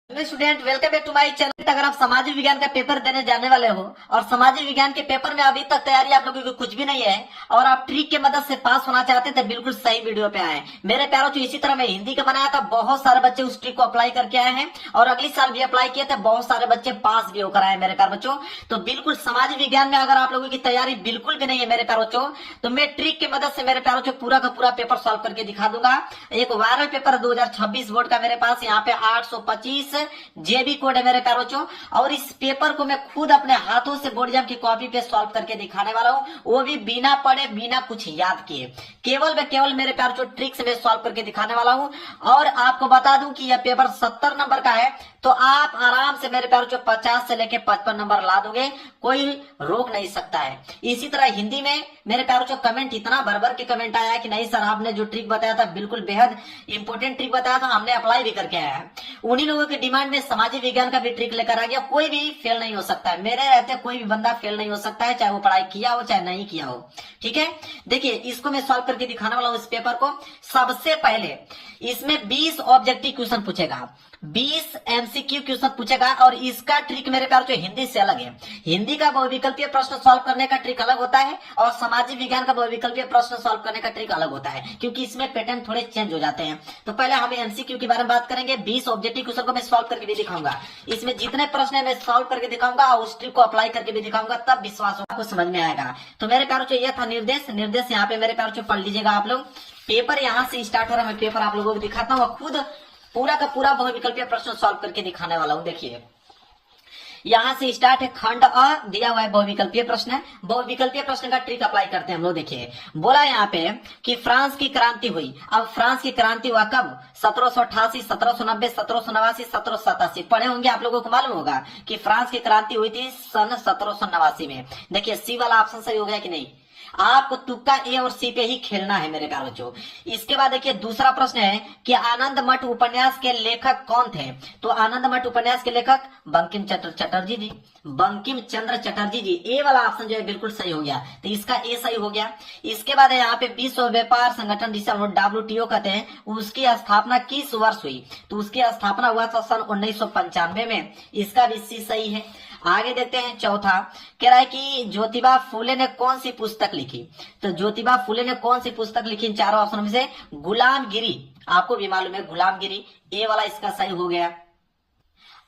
Student welcome back to my channel. अगर आप सामाजिक विज्ञान का पेपर देने जाने वाले हो और सामाजिक विज्ञान के पेपर में अभी तक तैयारी आप लोगों की कुछ भी नहीं है और आप ट्रिक की मदद से पास होना चाहते थे, बिल्कुल सही वीडियो पे आए। मेरे प्यारों जो इसी तरह मैं हिंदी का बनाया था, बहुत सारे बच्चे उस ट्रिक को अप्लाई करके आए हैं और अगली साल भी अप्लाई किए थे, बहुत सारे बच्चे पास भी होकर आए मेरे प्यार बच्चों। तो बिल्कुल सामाजिक विज्ञान में अगर आप लोगों की तैयारी बिल्कुल भी नहीं है मेरे प्यार बच्चों, तो मैं ट्रिक की मदद से मेरे प्यारों जो पूरा का पूरा पेपर सॉल्व करके दिखा दूंगा। एक वायरल पेपर 2026 बोर्ड का मेरे पास यहाँ पे 825 जेबी कोड है मेरे प्यारे बच्चों, और इस पेपर को मैं खुद अपने हाथों से बोर्ड एग्जाम की कॉपी पे सॉल्व करके दिखाने वाला हूँ, वो भी बिना पढ़े बिना कुछ याद किए। केवल मेरे प्यारे बच्चों ट्रिक से मैं सॉल्व करके दिखाने वाला हूँ। और आपको बता दूं कि यह पेपर 70 नंबर का है, तो आप आराम से मेरे प्यारे बच्चों 50 से लेके 55 नंबर ला दोगे, कोई रोक नहीं सकता है। इसी तरह हिंदी में मेरे प्यारे बच्चों कमेंट इतना भर के कमेंट आया कि नहीं सर आपने जो ट्रिक बताया था बिल्कुल बेहद इंपोर्टेंट ट्रिक बताया था, हमने अप्लाई भी करके आया है। उन्हीं लोगों की डिमांड में सामाजिक विज्ञान का भी ट्रिक लेकर आ गया। कोई भी फेल नहीं हो सकता है, मेरे रहते कोई भी बंदा फेल नहीं हो सकता है, चाहे वो पढ़ाई किया हो चाहे नहीं किया हो। ठीक है, देखिए इसको मैं सॉल्व करके दिखाने वाला हूँ इस पेपर को। सबसे पहले इसमें 20 ऑब्जेक्टिव क्वेश्चन पूछेगा, 20 एमसीक्यू क्वेश्चन पूछेगा, और इसका ट्रिक मेरे प्यार जो हिंदी से अलग है। हिंदी का बहुविकल्पीय प्रश्न सॉल्व करने का ट्रिक अलग होता है और सामाजिक विज्ञान का बहुविकल्पीय प्रश्न सॉल्व करने का ट्रिक अलग होता है, क्योंकि इसमें पैटर्न थोड़े चेंज हो जाते हैं। तो पहले हम एमसीक्यू के बारे में बात करेंगे। 20 ऑब्जेक्टिव क्वेश्चन को मैं सॉल्व करके भी दिखाऊंगा, इसमें जितने प्रश्न है मैं सॉल्व करके दिखाऊंगा और उस ट्रिक को अप्लाई करके भी दिखाऊंगा, तब विश्वास आपको समझ में आएगा। तो मेरे प्यार यह था निर्देश यहाँ पे मेरे प्यार पढ़ लीजिएगा आप लोग। पेपर यहाँ से स्टार्ट हो रहा है, मैं पेपर आप लोगों को दिखाता हूँ, खुद पूरा का पूरा बहुविकल्पीय प्रश्न सॉल्व करके दिखाने वाला हूं। देखिए यहां से स्टार्ट है, खंड अ दिया हुआ है, बहुविकल्पीय प्रश्न है। बहुविकल्पीय प्रश्न का ट्रिक अप्लाई करते हैं हम लोग। देखिए बोला यहाँ पे कि फ्रांस की क्रांति हुई। अब फ्रांस की क्रांति हुआ कब? 1788, 1790, 1789, 1787। पढ़े होंगे, आप लोगों को मालूम होगा कि फ्रांस की क्रांति हुई थी सन 1789 में। देखिए सी वाला ऑप्शन सही हो गया कि नहीं? आपको तुक्का ए और सी पे ही खेलना है मेरे प्यारे बच्चों। इसके बाद देखिए दूसरा प्रश्न है कि आनंद मठ उपन्यास के लेखक कौन थे? तो आनंद मठ उपन्यास के लेखक बंकिम चटर्जी जी, बंकिम चंद्र चटर्जी जी। ए वाला ऑप्शन जो है बिल्कुल सही हो गया, तो इसका ए सही हो गया। इसके बाद है यहाँ पे विश्व व्यापार संगठन जिसे हम लोग WTO कहते हैं, उसकी स्थापना किस वर्ष हुई? तो उसकी स्थापना हुआ था सन 1995 में, इसका भी सी सही है। आगे देखते हैं चौथा, कह रहा है कि ज्योतिबा फूले ने कौन सी पुस्तक लिखी? तो ज्योतिबा फूले ने कौन सी पुस्तक लिखी? इन चारों ऑप्शन में से गुलामगिरी, आपको भी मालूम है गुलामगिरी, ए वाला इसका सही हो गया।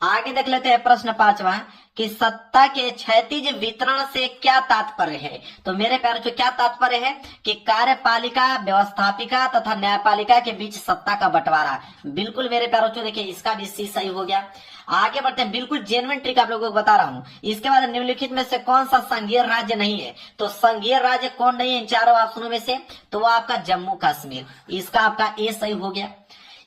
आगे देख लेते हैं प्रश्न पांचवा कि सत्ता के क्षैतिज वितरण से क्या तात्पर्य है? तो मेरे प्यारे जो क्या तात्पर्य है कि कार्यपालिका, व्यवस्थापिका तथा न्यायपालिका के बीच सत्ता का बंटवारा। बिल्कुल मेरे प्यारों जो देखिए इसका भी सी सही हो गया। आगे बढ़ते हैं, बिल्कुल जेन्युइन ट्रिक आप लोगों को बता रहा हूं। इसके बाद निम्नलिखित में से कौन सा संघीय राज्य नहीं है? तो संघीय राज्य कौन नहीं है इन चारों ऑप्शनों में से? तो वो आपका जम्मू कश्मीर, इसका आपका ए सही हो गया।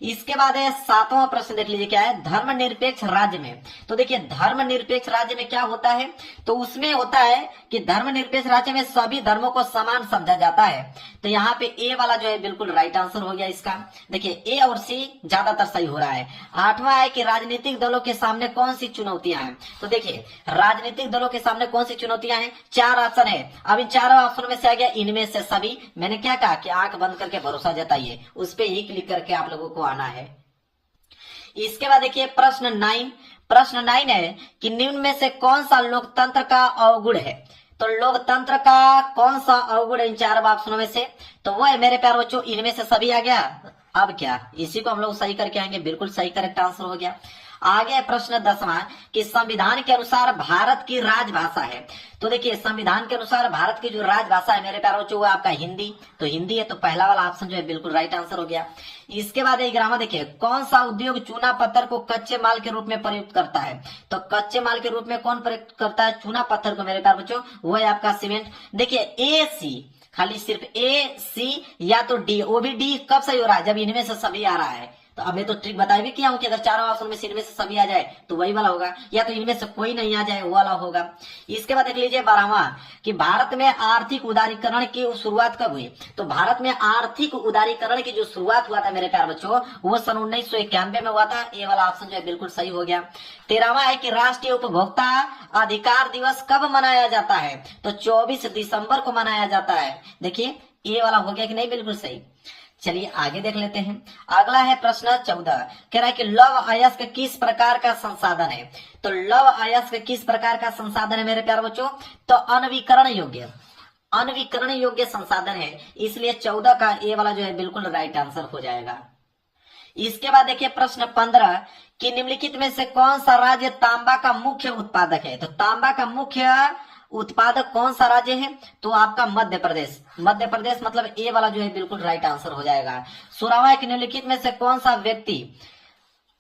इसके बाद है सातवां प्रश्न, देख लीजिए क्या है, धर्मनिरपेक्ष राज्य में। तो देखिए धर्मनिरपेक्ष राज्य में क्या होता है? तो उसमें होता है कि धर्मनिरपेक्ष राज्य में सभी धर्मों को समान समझा जाता है। तो यहाँ पे ए वाला जो है बिल्कुल राइट आंसर हो गया इसका। देखिए ए और सी ज्यादातर सही हो रहा है। आठवां है कि राजनीतिक दलों के सामने कौन सी चुनौतियां हैं? तो देखिए राजनीतिक दलों के सामने कौन सी चुनौतियां हैं? 4 ऑप्शन है। अब इन चारों ऑप्शन में से आ गया इनमें से सभी। मैंने क्या कहा कि आंख बंद करके भरोसा जताइए, उस पर ही क्लिक करके आप लोगों को आना है। इसके बाद देखिए प्रश्न 9 है कि निम्न में से कौन सा लोकतंत्र का अवगुण है? तो लोकतंत्र का कौन सा अवगुण है इन चार ऑप्शनों में से? तो वो है मेरे प्यारे बच्चों इनमें से सभी आ गया। अब क्या इसी को हम लोग सही करके आएंगे, बिल्कुल सही करेक्ट आंसर हो गया। आगे प्रश्न 10वां कि संविधान के अनुसार भारत की राजभाषा है। तो देखिए संविधान के अनुसार भारत की जो राजभाषा है मेरे प्यारे बच्चों वो आपका हिंदी। तो हिंदी है, तो पहला वाला ऑप्शन जो है बिल्कुल राइट आंसर हो गया। इसके बाद 11वां देखिए, कौन सा उद्योग चूना पत्थर को कच्चे माल के रूप में प्रयुक्त करता है? तो कच्चे माल के रूप में कौन प्रयुक्त करता है चूना पत्थर को मेरे प्यारे बच्चों? वो है आपका सीमेंट। देखिए ए सी, खाली सिर्फ ए सी या तो डी, वो भी डी कब सही हो रहा है? जब इनमें से सभी आ रहा है। तो अब मैं तो ट्रिक बताई भी किया हूं कि अगर चारों ऑप्शन में से इनमें से सभी आ जाए तो वही वाला होगा, या तो इनमें से कोई नहीं आ जाए वो वाला होगा। इसके बाद देख लीजिए 12वां कि भारत में आर्थिक उदारीकरण की शुरुआत कब हुई? तो भारत में आर्थिक उदारीकरण की जो शुरुआत हुआ था मेरे प्यारे बच्चों वो सन 1991 में हुआ था। ये वाला ऑप्शन जो है बिल्कुल सही हो गया। 13वां है कि राष्ट्रीय उपभोक्ता अधिकार दिवस कब मनाया जाता है? तो 24 दिसंबर को मनाया जाता है। देखिए ये वाला हो गया कि नहीं? बिल्कुल सही। चलिए आगे देख लेते हैं। अगला है प्रश्न 14, कह रहा है कि लौह अयस्क किस प्रकार का संसाधन है। तो लौह अयस्क किस प्रकार का संसाधन है मेरे प्यारे बच्चों, तो अनवीकरण योग्य संसाधन है, इसलिए 14 का ए वाला जो है बिल्कुल राइट आंसर हो जाएगा। इसके बाद देखिए प्रश्न 15 कि निम्नलिखित में से कौन सा राज्य तांबा का मुख्य उत्पादक है। तो तांबा का मुख्य उत्पादक कौन सा राज्य है, तो आपका मध्य प्रदेश मतलब ए वाला जो है बिल्कुल राइट आंसर हो जाएगा। 16वां कि निम्नलिखित में से कौन सा व्यक्ति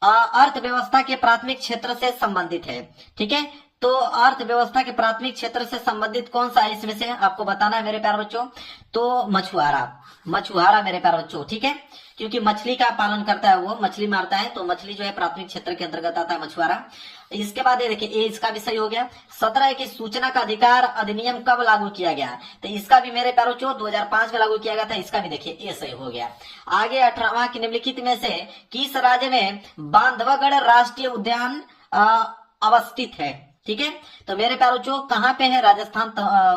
अर्थव्यवस्था के प्राथमिक क्षेत्र से संबंधित है। ठीक है, तो अर्थव्यवस्था के प्राथमिक क्षेत्र से संबंधित कौन सा है इसमें से आपको बताना है मेरे प्यारे बच्चों, तो मछुआरा मेरे प्यारे बच्चों। ठीक है, क्योंकि मछली का पालन करता है, वो मछली मारता है, तो मछली जो है प्राथमिक क्षेत्र के अंतर्गत आता है मछुआरा। इसके बाद ये देखिए ए इसका भी सही हो गया। 17 है कि सूचना का अधिकार अधिनियम कब लागू किया गया, तो इसका भी मेरे प्यारे बच्चों 2005 में लागू किया गया था, इसका भी देखिए ए सही हो गया। आगे 18वां कि निम्नलिखित में से किस राज्य में बांधवगढ़ राष्ट्रीय उद्यान अवस्थित है। ठीक है, तो मेरे प्यारे बच्चों कहाँ पे है, राजस्थान,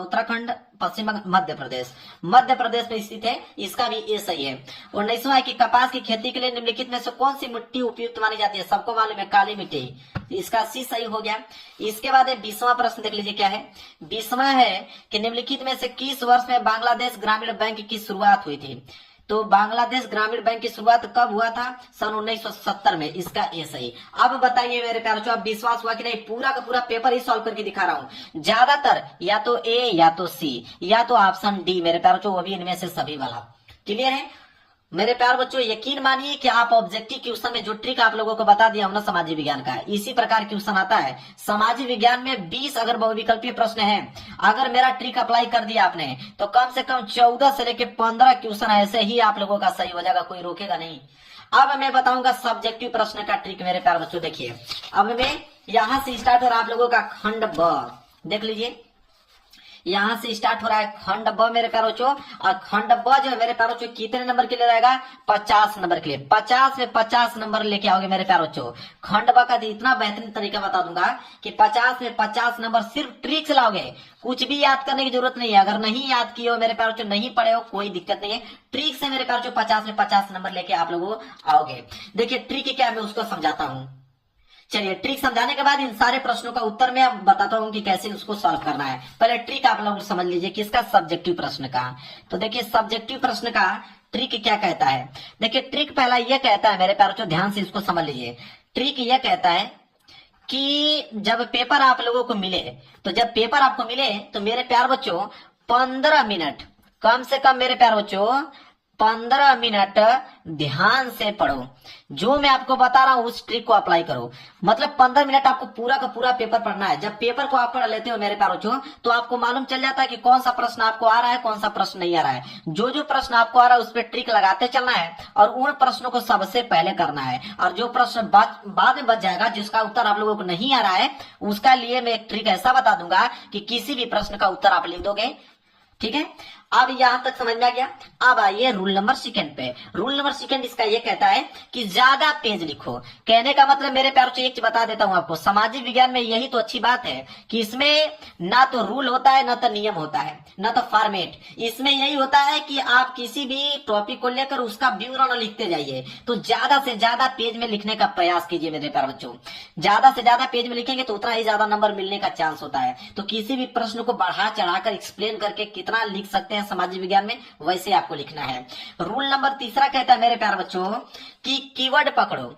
उत्तराखंड, पश्चिम मध्य प्रदेश में स्थित है, इसका भी ये सही है। 19वां है कि कपास की खेती के लिए निम्नलिखित में से कौन सी मिट्टी उपयुक्त मानी जाती है, सबको मालूम है काली मिट्टी, इसका सी सही हो गया। इसके बाद 20वां प्रश्न देख लीजिए क्या है। 20वां है कि निम्नलिखित में से किस वर्ष में बांग्लादेश ग्रामीण बैंक की शुरुआत हुई थी। तो बांग्लादेश ग्रामीण बैंक की शुरुआत कब हुआ था, सन 1970 में, इसका ये सही। अब बताइए मेरे प्यारे बच्चों, अब विश्वास हुआ कि नहीं, पूरा का पूरा पेपर ही सॉल्व करके दिखा रहा हूं। ज्यादातर या तो ए या तो सी या तो ऑप्शन डी मेरे प्यारे बच्चों, वो भी इनमें से सभी वाला। क्लियर है मेरे प्यारे बच्चों, यकीन मानिए कि आप ऑब्जेक्टिव क्वेश्चन में जो ट्रिक आप लोगों को बता दिया हूं ना सामाजिक विज्ञान का, इसी प्रकार क्वेश्चन आता है। सामाजिक विज्ञान में 20 अगर बहुविकल्पीय प्रश्न हैं, अगर मेरा ट्रिक अप्लाई कर दिया आपने तो कम से कम 14 से लेकर 15 क्वेश्चन ऐसे ही आप लोगों का सही हो जाएगा, कोई रोकेगा नहीं। अब मैं बताऊंगा सब्जेक्टिव प्रश्न का ट्रिक मेरे प्यारे बच्चों। देखिए अब मैं यहां से स्टार्ट हो रहा है आप लोगों का खंड ब, देख लीजिए यहां से स्टार्ट हो रहा है खंड ब मेरे प्यारे बच्चों, और खंड ब जो है मेरे प्यारे बच्चों कितने नंबर के लिए रहेगा, 50 नंबर के लिए। 50 में 50 नंबर लेके आओगे मेरे प्यारे बच्चों। खंड ब का इतना बेहतरीन तरीका बता दूंगा कि 50 में 50 नंबर सिर्फ ट्रिक से लाओगे, कुछ भी याद करने की जरूरत नहीं है। अगर नहीं याद किए हो मेरे प्यारे बच्चों, नहीं पढ़े हो, कोई दिक्कत नहीं है, ट्रिक से मेरे प्यारे बच्चों 50 में 50 नंबर लेके आप लोग आओगे। देखिए ट्रिक क्या है, मैं उसको समझाता हूँ। चलिए ट्रिक समझाने के बाद इन सारे प्रश्नों का उत्तर मैं अब बताता हूं कि कैसे उसको सॉल्व करना है। पहले ट्रिक आप लोग समझ लीजिए किसका, सब्जेक्टिव प्रश्न का। तो देखिए सब्जेक्टिव प्रश्न का ट्रिक क्या कहता है। देखिए ट्रिक पहला यह कहता है मेरे प्यारे बच्चों, ध्यान से इसको समझ लीजिए। ट्रिक यह कहता है कि जब पेपर आप लोगों को मिले, तो जब पेपर आपको मिले तो मेरे प्यारे बच्चों 15 मिनट कम से कम मेरे प्यारे बच्चों 15 मिनट ध्यान से पढ़ो। जो मैं आपको बता रहा हूं उस ट्रिक को अप्लाई करो। मतलब 15 मिनट आपको पूरा का पूरा पेपर पढ़ना है। जब पेपर को आप पढ़ लेते हो मेरे प्यारे बच्चों, तो आपको मालूम चल जाता है कि कौन सा प्रश्न आपको आ रहा है, कौन सा प्रश्न नहीं आ रहा है। जो जो प्रश्न आपको आ रहा है उस पर ट्रिक लगाते चलना है और उन प्रश्नों को सबसे पहले करना है। और जो प्रश्न बाद में बच जाएगा, जिसका उत्तर आप लोगों को नहीं आ रहा है, उसका लिए मैं एक ट्रिक ऐसा बता दूंगा कि किसी भी प्रश्न का उत्तर आप लिख दोगे। ठीक है, अब यहां तक समझ में आ गया। अब आइए रूल नंबर सेकंड पे। रूल नंबर सेकंड इसका ये कहता है कि ज्यादा पेज लिखो। कहने का मतलब मेरे प्यारों से एक चीज बता देता हूं आपको, सामाजिक विज्ञान में यही तो अच्छी बात है कि इसमें ना तो रूल होता है, ना तो नियम होता है, ना तो फॉर्मेट। इसमें यही होता है कि आप किसी भी टॉपिक को लेकर उसका विवरण लिखते जाइए। तो ज्यादा से ज्यादा पेज में लिखने का प्रयास कीजिए मेरे प्यारे बच्चों। ज्यादा से ज्यादा पेज में लिखेंगे तो उतना ही ज्यादा नंबर मिलने का चांस होता है। तो किसी भी प्रश्न को बढ़ा चढ़ाकर एक्सप्लेन करके कितना लिख सकते हैं सामाजिक विज्ञान में, वैसे आपको लिखना है। रूल नंबर तीसरा कहता है मेरे प्यारे बच्चों कि कीवर्ड पकड़ो।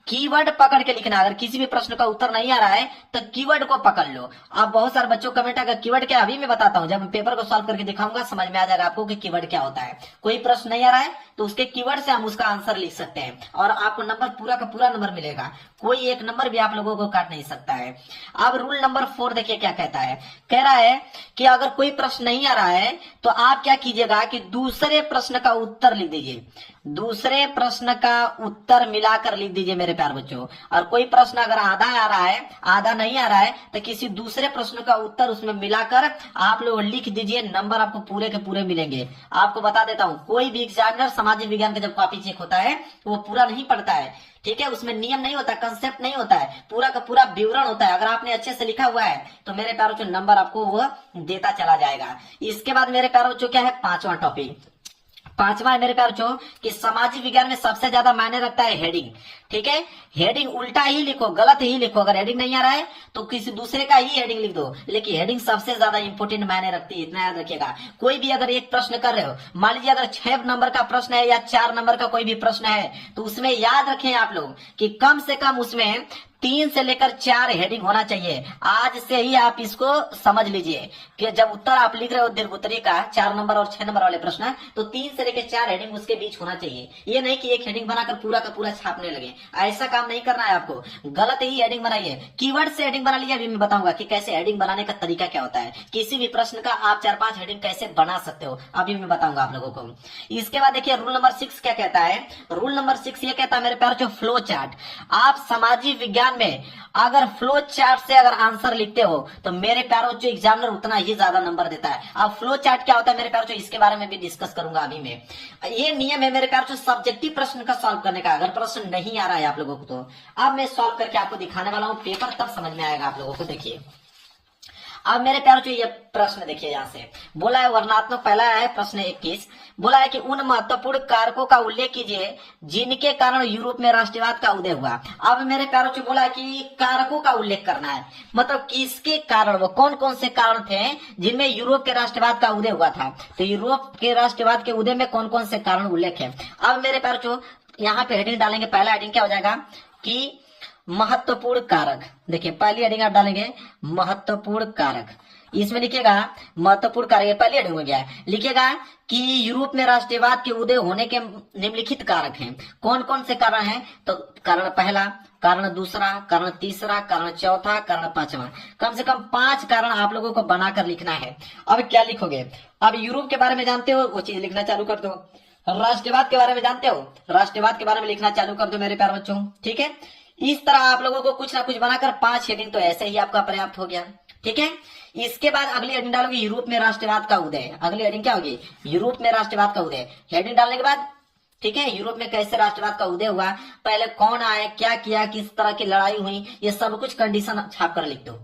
कीवर्ड पकड़ के लिखना। अगर किसी भी प्रश्न का उत्तर नहीं आ रहा है तो कीवर्ड को पकड़ लो। अब बहुत सारे बच्चों कमेंट आएगा कीवर्ड क्या, अभी मैं बताता हूं। जब पेपर को सॉल्व करके दिखाऊंगा समझ में आ जाएगा आपको कि कीवर्ड क्या होता है। कोई प्रश्न नहीं आ रहा है तो उसके कीवर्ड से हम उसका आंसर लिख सकते हैं और आपको नंबर पूरा का पूरा नंबर मिलेगा। कोई एक नंबर भी आप लोगों को काट नहीं सकता है। अब रूल नंबर 4 देखिए क्या कहता है। कह रहा है कि अगर कोई प्रश्न नहीं आ रहा है तो आप क्या कीजिएगा कि दूसरे प्रश्न का उत्तर लिख दीजिए। दूसरे प्रश्न का उत्तर मिलाकर लिख दीजिए मेरे प्यारे बच्चों। और कोई प्रश्न अगर आधा आ रहा है, आधा नहीं आ रहा है, तो किसी दूसरे प्रश्न का उत्तर उसमें मिलाकर आप लोग लिख दीजिए। नंबर आपको पूरे के पूरे मिलेंगे। आपको बता देता हूं, कोई भी एग्जामिनर सामाजिक विज्ञान का जब कॉपी चेक होता है तो वो पूरा नहीं पढ़ता है। ठीक है, उसमें नियम नहीं होता, कंसेप्ट नहीं होता है, पूरा का पूरा विवरण होता है। अगर आपने अच्छे से लिखा हुआ है तो मेरे प्यारे बच्चों नंबर आपको वो देता चला जाएगा। इसके बाद मेरे प्यारे बच्चों क्या है, पांचवा टॉपिक। पांचवा है मेरे प्यार बच्चों कि सामाजिक विज्ञान में सबसे ज्यादा मायने रखता है हेडिंग। ठीक है, हेडिंग उल्टा ही लिखो, गलत ही लिखो। अगर हेडिंग नहीं आ रहा है तो किसी दूसरे का ही हेडिंग लिख दो, लेकिन हेडिंग सबसे ज्यादा इंपोर्टेंट मायने रखती है, इतना याद रखिएगा। कोई भी अगर एक प्रश्न कर रहे हो, मान लीजिए अगर 6 नंबर का प्रश्न है या 4 नंबर का कोई भी प्रश्न है, तो उसमें याद रखें आप लोग कि कम से कम उसमें 3 से लेकर 4 हेडिंग होना चाहिए। आज से ही आप इसको समझ लीजिए कि जब उत्तर आप लिख रहे हो दीर्घोत्तरी का 4 नंबर और 6 नंबर वाले प्रश्न, तो 3 से लेकर 4 हेडिंग उसके बीच होना चाहिए। ये नहीं कि एक हेडिंग बनाकर पूरा का पूरा छापने लगे, ऐसा काम नहीं करना है आपको। गलत ही हेडिंग बनाइए, कीवर्ड से हेडिंग बना लीजिए। अभी मैं बताऊंगा कि कैसे हेडिंग बनाने का तरीका क्या होता है, किसी भी प्रश्न का आप 4-5 हेडिंग कैसे बना सकते हो, अभी मैं बताऊंगा आप लोगों को। इसके बाद देखिए रूल नंबर 6 क्या कहता है। रूल नंबर 6 ये कहता है मेरे प्यार जो फ्लो चार्ट, आप सामाजिक विज्ञान में अगर फ्लो चार्ट से अगर आंसर लिखते हो तो मेरे प्यारों जो एग्जामिनर उतना ही ज्यादा नंबर देता है। अब फ्लो चार्ट क्या होता है मेरे प्यारों जो, इसके बारे में भी डिस्कस करूंगा अभी मैं। ये नियम है मेरे प्यारों जो सब्जेक्टिव प्रश्न का सॉल्व करने का। अगर प्रश्न नहीं आ रहा है आप लोगों को तो अब मैं सॉल्व करके आपको दिखाने वाला हूं, पेपर तब समझ में आएगा आप लोगों को। देखिए अब मेरे प्यारों जो ये प्रश्न देखिए, यहां से बोला है वर्णनात्मक, पहला है प्रश्न 21, बोला है कि उन महत्वपूर्ण कारकों का उल्लेख कीजिए जिनके कारण यूरोप में राष्ट्रवाद का उदय हुआ। अब मेरे प्यारों जो बोला है कि कारकों का उल्लेख करना है, मतलब किसके कारण, वो कौन कौन से कारण थे जिनमें यूरोप के राष्ट्रवाद का उदय हुआ था। तो यूरोप के राष्ट्रवाद के उदय में कौन कौन से कारण उल्लेख है। अब मेरे प्यारों जो यहाँ पे हेडिंग डालेंगे, पहला हेडिंग क्या हो जाएगा कि महत्वपूर्ण कारक। देखिए पहली हेडिंग आप डालेंगे महत्वपूर्ण कारक, इसमें लिखिएगा महत्वपूर्ण कारक, पहली हेडिंग हो गया। लिखिएगा कि यूरोप में राष्ट्रवाद के उदय होने के निम्नलिखित कारक हैं। कौन कौन से कारण हैं, तो कारण पहला, कारण दूसरा, कारण तीसरा, कारण चौथा, कारण पांचवा। कम से कम 5 कारण आप लोगों को बनाकर लिखना है। अब क्या लिखोगे, अब यूरोप के बारे में जानते हो, वो चीज लिखना चालू कर दो। राष्ट्रवाद के बारे में जानते हो, राष्ट्रवाद के बारे में लिखना चालू कर दो मेरे प्यारे बच्चों। ठीक है, इस तरह आप लोगों को कुछ ना कुछ बनाकर 5 हेडिंग तो ऐसे ही आपका पर्याप्त हो गया। ठीक है, इसके बाद अगली हेडिंग डालोगे यूरोप में राष्ट्रवाद का उदय। अगली हेडिंग क्या होगी, यूरोप में राष्ट्रवाद का उदय। हेडिंग डालने के बाद ठीक है, यूरोप में कैसे राष्ट्रवाद का उदय हुआ, पहले कौन आए, क्या किया, किस तरह की लड़ाई हुई, ये सब कुछ कंडीशन छाप कर लिख दो,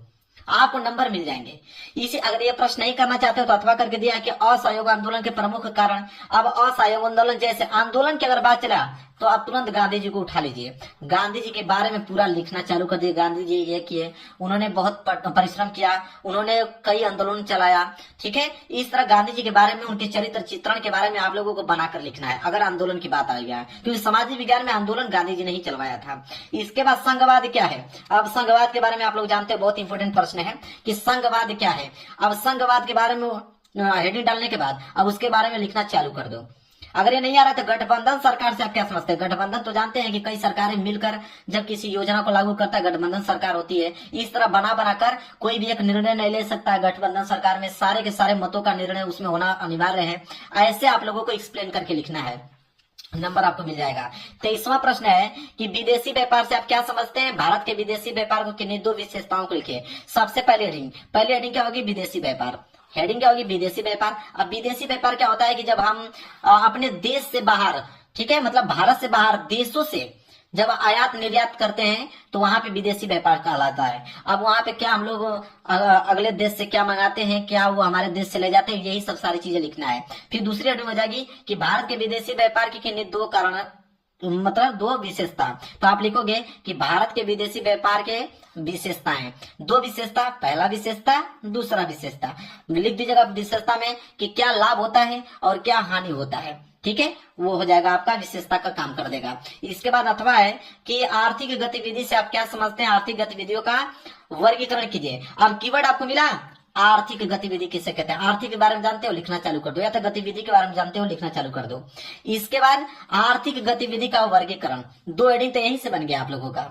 आपको नंबर मिल जाएंगे। इसी अगर ये प्रश्न नहीं करना चाहते हो तो अथवा करके दिया कि असहयोग आंदोलन के प्रमुख कारण। अब असहयोग आंदोलन जैसे आंदोलन की अगर बात चला तो आप तुरंत गांधी जी को उठा लीजिए, गांधी जी के बारे में पूरा लिखना चालू कर दिए। गांधी जी ये किए, उन्होंने बहुत परिश्रम किया, उन्होंने कई आंदोलन चलाया। ठीक है, इस तरह गांधी जी के बारे में, उनके चरित्र चित्रण के बारे में आप लोगों को बनाकर लिखना है अगर आंदोलन की बात आ गया, क्योंकि सामाजिक विज्ञान में आंदोलन गांधी जी ने ही चलवाया था। इसके बाद संघवाद क्या है। अब संघवाद के बारे में आप लोग जानते हो, बहुत इंपॉर्टेंट प्रश्न है कि संघवाद क्या है। अब संघवाद के बारे में हेडिंग डालने के बाद अब उसके बारे में लिखना चालू कर दो। अगर ये नहीं आ रहा तो गठबंधन सरकार से आप क्या समझते हैं। गठबंधन तो जानते हैं कि कई सरकारें मिलकर जब किसी योजना को लागू करता है गठबंधन सरकार होती है। इस तरह बना बनाकर कोई भी एक निर्णय नहीं ले सकता है गठबंधन सरकार में, सारे के सारे मतों का निर्णय उसमें होना अनिवार्य है। ऐसे आप लोगों को एक्सप्लेन करके लिखना है, नंबर आपको मिल जाएगा। 23वां प्रश्न है कि विदेशी व्यापार से आप क्या समझते हैं। भारत के विदेशी व्यापार को किन्हीं 2 विशेषताओं को लिखिए। सबसे पहले हेडिंग क्या होगी, विदेशी व्यापार। हेडिंग क्या होगी, विदेशी व्यापार। अब विदेशी व्यापार क्या होता है कि जब हम अपने देश से बाहर, ठीक है, मतलब भारत से बाहर देशों से जब आयात निर्यात करते हैं तो वहां पे विदेशी व्यापार कहलाता है। अब वहां पे क्या हम लोग अगले देश से क्या मंगाते हैं, क्या वो हमारे देश से ले जाते हैं, यही सब सारी चीजें लिखना है। फिर दूसरी हेडिंग हो जाएगी कि भारत के विदेशी व्यापार की किन्हीं 2 कारण, मतलब 2 विशेषता। तो आप लिखोगे कि भारत के विदेशी व्यापार के विशेषताएं, 2 विशेषता, पहला विशेषता, दूसरा विशेषता। लिख दीजिएगा विशेषता में कि क्या लाभ होता है और क्या हानि होता है। ठीक है, वो हो जाएगा आपका विशेषता का काम कर देगा। इसके बाद अथवा है कि आर्थिक गतिविधि से आप क्या समझते हैं। आर्थिक गतिविधियों का वर्गीकरण कीजिए। अब कीवर्ड आपको मिला आर्थिक गतिविधि किसे कहते हैं। आर्थिक के बारे में जानते हो, लिखना चालू कर दो, या तो गतिविधि के बारे में जानते हो, लिखना चालू कर दो। इसके बाद आर्थिक गतिविधि का वर्गीकरण, 2 हेडिंग तो यहीं से बन गया आप लोगों का,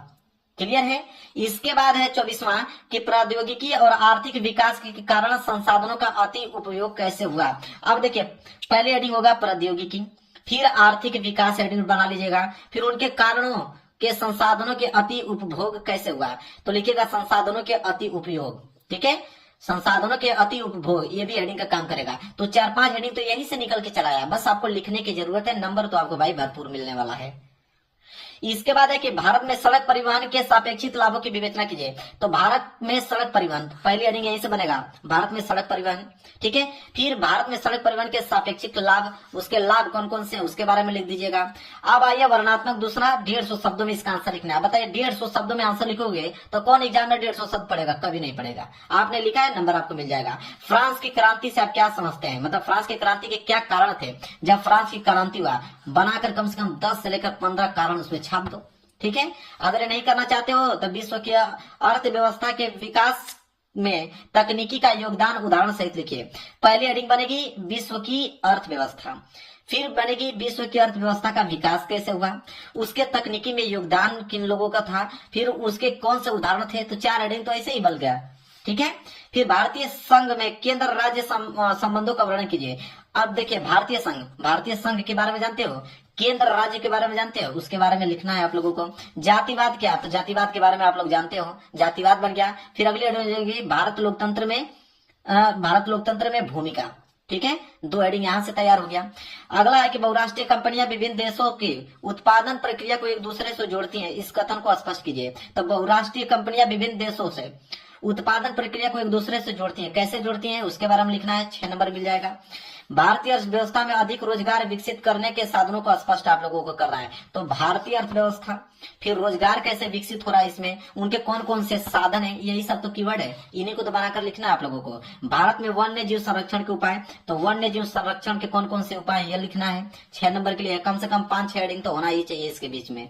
क्लियर है। इसके बाद है 24वां कि प्रौद्योगिकी और आर्थिक विकास के कारण संसाधनों का अति उपयोग कैसे हुआ। अब देखिए पहले हेडिंग होगा प्रौद्योगिकी, फिर आर्थिक विकास हेडिंग बना लीजिएगा, फिर उनके कारणों के संसाधनों के अति उपभोग कैसे हुआ, तो लिखिएगा संसाधनों के अति उपयोग। ठीक है, संसाधनों के अति उपभोग, ये भी हेडिंग का काम करेगा। तो 4-5 हेडिंग तो यहीं से निकल के चला आया, बस आपको लिखने की जरूरत है। नंबर तो आपको भाई भरपूर मिलने वाला है। इसके बाद है कि भारत में सड़क परिवहन के सापेक्षित लाभों की विवेचना कीजिए। तो भारत में सड़क परिवहन, पहली हेडिंग यहीं से बनेगा, भारत में सड़क परिवहन। ठीक है, फिर भारत में सड़क परिवहन के सापेक्षिक लाभ, उसके लाभ कौन कौन से उसके बारे में लिख दीजिएगा। अब आइए वर्णनात्मक दूसरा, 150 शब्दों में इसका आंसर लिखना है। बताइए 150 शब्दों में आंसर लिखोगे तो कौन एग्जाम में 150 शब्द पढ़ेगा? कभी नहीं पढ़ेगा। आपने लिखा है, नंबर आपको मिल जाएगा। फ्रांस की क्रांति से आप क्या समझते हैं? मतलब फ्रांस की क्रांति के क्या कारण थे? जब फ्रांस की क्रांति हुआ, बनाकर कम से कम 10 से लेकर 15 कारण उसमें छाप दो। ठीक है, अगर ये नहीं करना चाहते हो तो विश्व की अर्थव्यवस्था के विकास में तकनीकी का योगदान उदाहरण सहित लिखिए। पहली हेडिंग बनेगी विश्व की अर्थव्यवस्था, फिर बनेगी विश्व की अर्थव्यवस्था का विकास कैसे हुआ, उसके तकनीकी में योगदान किन लोगों का था, फिर उसके कौन से उदाहरण थे। तो 4 हेडिंग तो ऐसे ही बन गया। ठीक है, फिर भारतीय संघ में केंद्र राज्य संबंधों का वर्णन कीजिए। अब देखिए भारतीय संघ के बारे में जानते हो, केंद्र राज्य के बारे में जानते हो, उसके बारे में लिखना है आप लोगों को। जातिवाद क्या? तो जातिवाद के बारे में आप लोग जानते हो, जातिवाद बन गया। फिर अगली हेडिंग भारत लोकतंत्र में भूमिका। ठीक है, 2 हेडिंग यहां से तैयार हो गया। अगला है कि बहुराष्ट्रीय कंपनियां विभिन्न देशों की उत्पादन प्रक्रिया को एक दूसरे से जोड़ती हैं, इस कथन को स्पष्ट कीजिए। तो बहुराष्ट्रीय कंपनियां विभिन्न देशों से उत्पादन प्रक्रिया को एक दूसरे से जोड़ती हैं, कैसे जोड़ती हैं उसके बारे में लिखना है। 6 नंबर मिल जाएगा। भारतीय अर्थव्यवस्था में अधिक रोजगार विकसित करने के साधनों को स्पष्ट आप लोगों को करना है। तो भारतीय अर्थव्यवस्था, फिर रोजगार कैसे विकसित हो रहा है, इसमें उनके कौन कौन से साधन है, यही सब तो कीवर्ड है, इन्हीं को तो बनाकर लिखना है आप लोगों को। भारत में वन्य जीव संरक्षण के उपाय, तो वन्य जीव संरक्षण के कौन कौन से उपाय यह लिखना है। 6 नंबर के लिए कम से कम 5-6 हेडिंग तो होना ही चाहिए इसके बीच में।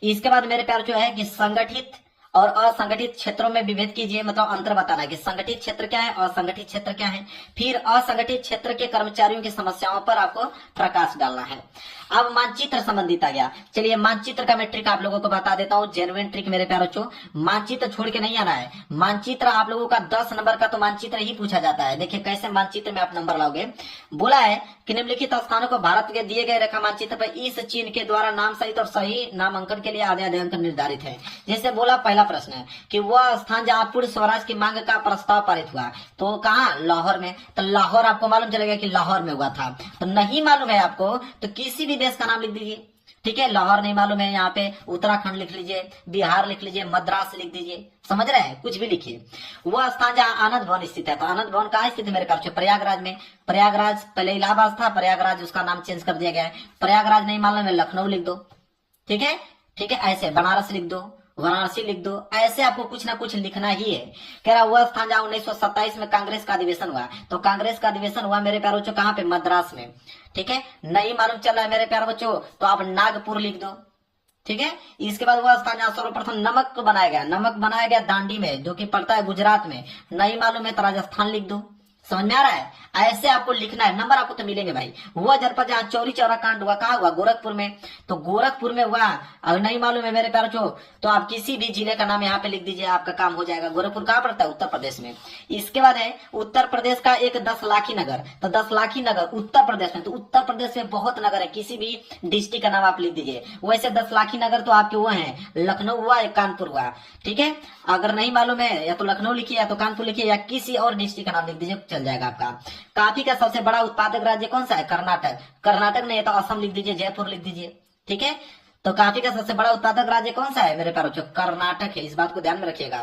इसके बाद मेरे प्यार जो है कि संगठित और असंगठित क्षेत्रों में विभेद कीजिए, मतलब अंतर बताना है कि संगठित क्षेत्र क्या है, असंगठित क्षेत्र क्या है। फिर असंगठित क्षेत्र के कर्मचारियों की समस्याओं पर आपको प्रकाश डालना है। अब मानचित्र संबंधित आ गया। चलिए मानचित्र का मैं ट्रिक आप लोगों को बता देता हूँ, जेन्युइन ट्रिक मेरे प्यारे बच्चों। मानचित्र छोड़ के नहीं आना है। मानचित्र आप लोगों का 10 नंबर का तो मानचित्र ही पूछा जाता है। देखिए कैसे मानचित्र में आप नंबर लाओगे। बोला है कि निम्नलिखित स्थानों को भारत के दिए गए रेखा मानचित्र पर इस चिन्ह के द्वारा नाम सहित और सही नामांकन के लिए आधे अंक निर्धारित है। जैसे बोला पहला प्रश्न है कि वह स्थान जहां पूर्ण स्वराज की मांग का प्रस्ताव पारित हुआ, तो कहा लाहौर में। तो लाहौर आपको मालूम चलेगा कि लाहौर में हुआ था। तो नहीं मालूम है आपको तो किसी भी देश का नाम लिख दीजिए। ठीक है, लाहौर नहीं मालूम है, यहाँ पे उत्तराखंड लिख लीजिए, बिहार लिख लीजिए, मद्रास लिख दीजिए, समझ रहे हैं, कुछ भी लिखिए। वह स्थान जहाँ आनंद भवन स्थित है, तो आनंद भवन कहाँ स्थित है मेरे ख्याल से? प्रयागराज में। प्रयागराज पहले इलाहाबाद था, प्रयागराज उसका नाम चेंज कर दिया गया है। प्रयागराज नहीं मालूम है, लखनऊ लिख दो। ठीक है, ऐसे बनारस लिख दो, वाराणसी लिख दो, ऐसे आपको कुछ ना कुछ लिखना ही है। कह रहा वह स्थान जहां 1927 में कांग्रेस का अधिवेशन हुआ, तो कांग्रेस का अधिवेशन हुआ मेरे प्यारे बच्चों कहाँ पे? मद्रास में। ठीक है, नहीं मालूम चल रहा है मेरे प्यारे बच्चों तो आप नागपुर लिख दो। ठीक है, इसके बाद वह स्थान जहां सर्वप्रथम नमक बनाया गया दांडी में, जो कि पड़ता है गुजरात में। नहीं मालूम है तो राजस्थान लिख दो। समझ में आ रहा है? ऐसे आपको लिखना है, नंबर आपको तो मिलेंगे भाई। हुआ जनपद जहाँ चौरी चौरा कांड हुआ, कहाँ हुआ? गोरखपुर में। तो गोरखपुर में हुआ, अगर नहीं मालूम है मेरे प्यारे बच्चों तो आप किसी भी जिले का नाम यहाँ पे लिख दीजिए, आपका काम हो जाएगा। गोरखपुर कहाँ पड़ता है? उत्तर प्रदेश में। इसके बाद है उत्तर प्रदेश का एक 10 लाखी नगर, तो 10 लाखी नगर उत्तर प्रदेश में। तो उत्तर प्रदेश में बहुत नगर है, किसी भी डिस्ट्रिक्ट का नाम आप लिख दीजिए। वैसे 10 लाखी नगर तो आपके वो है, लखनऊ हुआ, एक कानपुर हुआ। ठीक है, अगर नहीं मालूम है या तो लखनऊ लिखिए या तो कानपुर लिखिए या किसी और डिस्ट्रिक्ट का नाम लिख दीजिए, चल जाएगा आपका। कॉफी का सबसे बड़ा उत्पादक राज्य कौन सा है? कर्नाटक। कर्नाटक नहीं है तो असम लिख दीजिए, जयपुर लिख दीजिए। ठीक है, तो कॉफी का सबसे बड़ा उत्पादक राज्य कौन सा है मेरे प्यारे बच्चों? कर्नाटक है, इस बात को ध्यान में रखिएगा।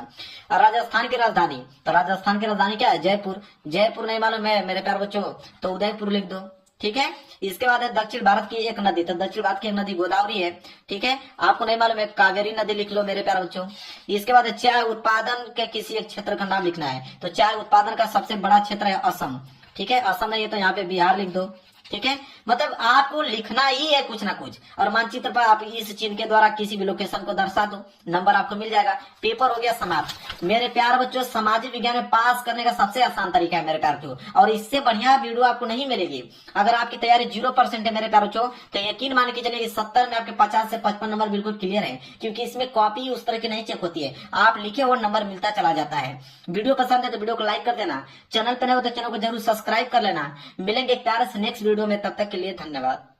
और राजस्थान की राजधानी, तो राजस्थान की राजधानी क्या है? जयपुर। जयपुर नहीं मालूम है मेरे प्यारे बच्चों तो उदयपुर लिख दो। ठीक है, इसके बाद है दक्षिण भारत की एक नदी, तो दक्षिण भारत की एक नदी गोदावरी है। ठीक है, आपको नहीं मालूम है कावेरी नदी लिख लो मेरे प्यारे बच्चों। इसके बाद चाय उत्पादन के किसी एक क्षेत्र का नाम लिखना है, तो चाय उत्पादन का सबसे बड़ा क्षेत्र है असम। ठीक है, असम नहीं है तो यहाँ पे बिहार लिख दो। ठीक है, मतलब आपको लिखना ही है कुछ ना कुछ। और मानचित्र पर आप इस चिन्ह के द्वारा किसी भी लोकेशन को दर्शा दो, नंबर आपको मिल जाएगा। पेपर हो गया समाप्त। मेरे प्यारे बच्चों, सामाजिक विज्ञान में पास करने का सबसे आसान तरीका है मेरे प्यारे बच्चों, और इससे बढ़िया वीडियो आपको नहीं मिलेगी। अगर आपकी तैयारी 0% है मेरे प्यारे बच्चों तो यकीन मान के चलिए 70 में आपके 50 से 55 नंबर बिल्कुल क्लियर है, क्योंकि इसमें कॉपी उस तरह की नहीं चेक होती है, आप लिखे और नंबर मिलता चला जाता है। वीडियो पसंद है तो वीडियो को लाइक कर देना, चैनल पर नहीं हो तो चैनल को जरूर सब्सक्राइब कर लेना। मिलेंगे एक प्यारे से नेक्स्ट वीडियो में, तब तक के लिए धन्यवाद।